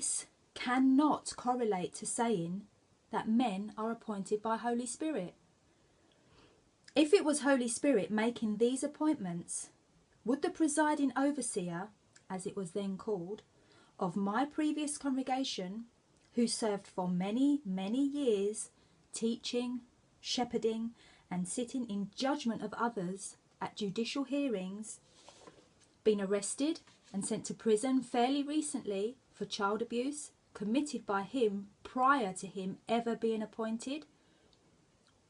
This cannot correlate to saying that men are appointed by Holy Spirit. If it was Holy Spirit making these appointments, would the presiding overseer, as it was then called, of my previous congregation, who served for many, many years, teaching, shepherding, and sitting in judgment of others at judicial hearings, been arrested and sent to prison fairly recently for child abuse committed by him prior to him ever being appointed?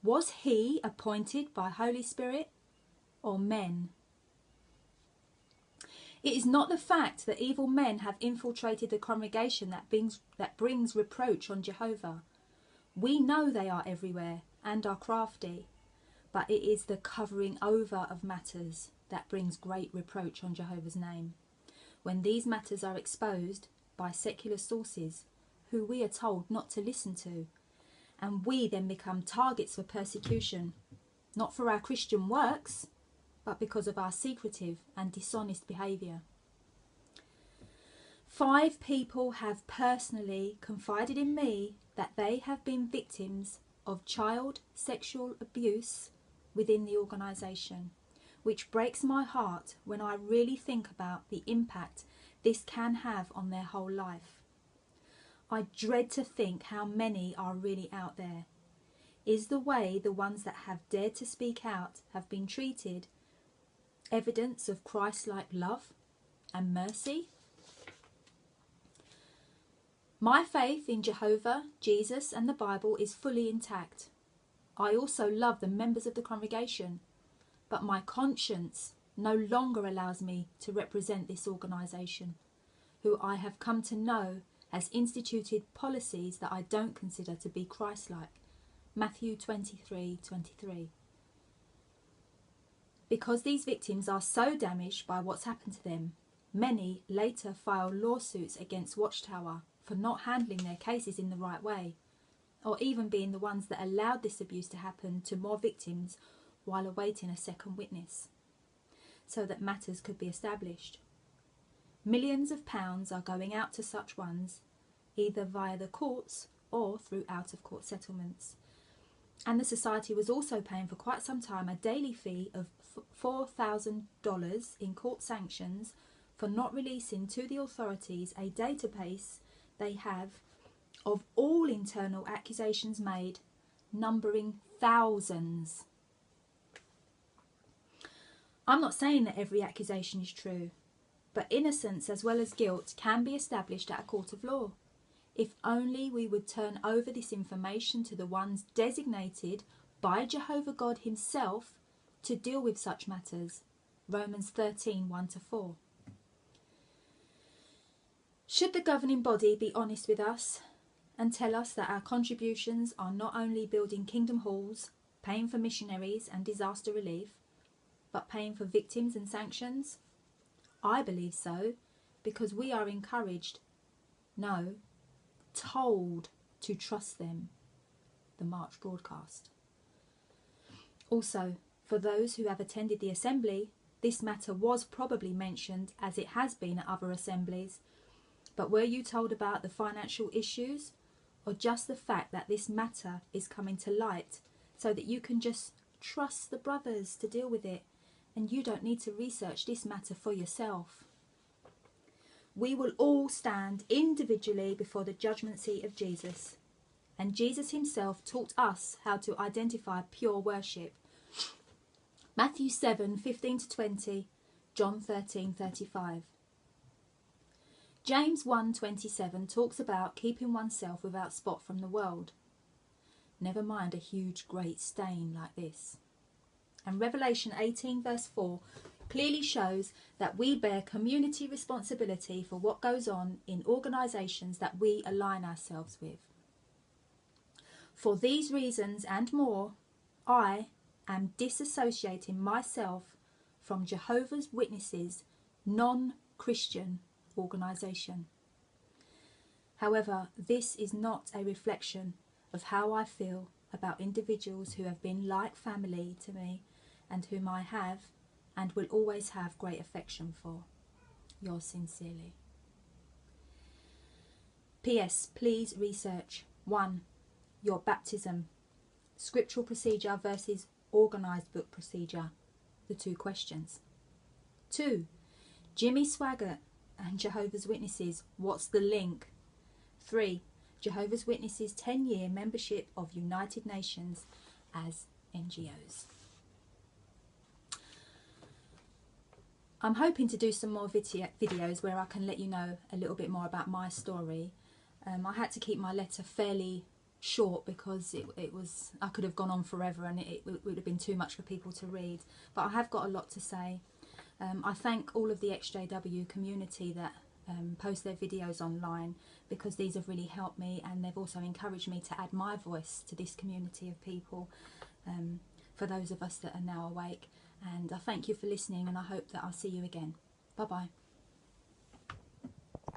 Was he appointed by Holy Spirit or men? It is not the fact that evil men have infiltrated the congregation that brings reproach on Jehovah. We know they are everywhere and are crafty, but it is the covering over of matters that brings great reproach on Jehovah's name. When these matters are exposed by secular sources, who we are told not to listen to, and we then become targets for persecution, not for our Christian works, but because of our secretive and dishonest behaviour. 5 people have personally confided in me that they have been victims of child sexual abuse within the organisation, which breaks my heart when I really think about the impact this can have on their whole life. I dread to think how many are really out there. Is the way the ones that have dared to speak out have been treated evidence of Christ-like love and mercy? My faith in Jehovah, Jesus and the Bible is fully intact. I also love the members of the congregation, but my conscience no longer allows me to represent this organisation, who I have come to know has instituted policies that I don't consider to be Christ-like. Matthew 23:23. Because these victims are so damaged by what's happened to them, many later file lawsuits against Watchtower for not handling their cases in the right way, or even being the ones that allowed this abuse to happen to more victims while awaiting a second witness, so that matters could be established. Millions of pounds are going out to such ones, either via the courts or through out-of-court settlements. And the society was also paying for quite some time a daily fee of $4,000 in court sanctions for not releasing to the authorities a database they have of all internal accusations made, numbering thousands. I'm not saying that every accusation is true, but innocence as well as guilt can be established at a court of law. If only we would turn over this information to the ones designated by Jehovah God himself to deal with such matters. Romans 13:1-4. Should the governing body be honest with us and tell us that our contributions are not only building kingdom halls, paying for missionaries and disaster relief, but paying for victims and sanctions? I believe so, because we are encouraged, no, told to trust them. The March broadcast. Also, for those who have attended the assembly, this matter was probably mentioned as it has been at other assemblies, but were you told about the financial issues, or just the fact that this matter is coming to light so that you can just trust the brothers to deal with it and you don't need to research this matter for yourself? We will all stand individually before the judgment seat of Jesus, and Jesus himself taught us how to identify pure worship. Matthew 7:15-20, John 13:35. James 1:27 talks about keeping oneself without spot from the world. Never mind a huge great stain like this. And Revelation 18:4 clearly shows that we bear community responsibility for what goes on in organisations that we align ourselves with. For these reasons and more, I am disassociating myself from Jehovah's Witnesses' non-Christian organisation. However, this is not a reflection of how I feel about individuals who have been like family to me and whom I have and will always have great affection for. Yours sincerely. PS, please research 1. Your baptism, scriptural procedure versus organised book procedure, the 2 questions. 2. Jimmy Swaggart and Jehovah's Witnesses, what's the link? 3. Jehovah's Witnesses 10-year membership of United Nations as NGOs. I'm hoping to do some more videos where I can let you know a little bit more about my story. I had to keep my letter fairly short because it was, I could have gone on forever and it would have been too much for people to read, but I have got a lot to say. I thank all of the XJW community that post their videos online, because these have really helped me, and they've also encouraged me to add my voice to this community of people, for those of us that are now awake. And I thank you for listening, and I hope that I'll see you again. Bye bye.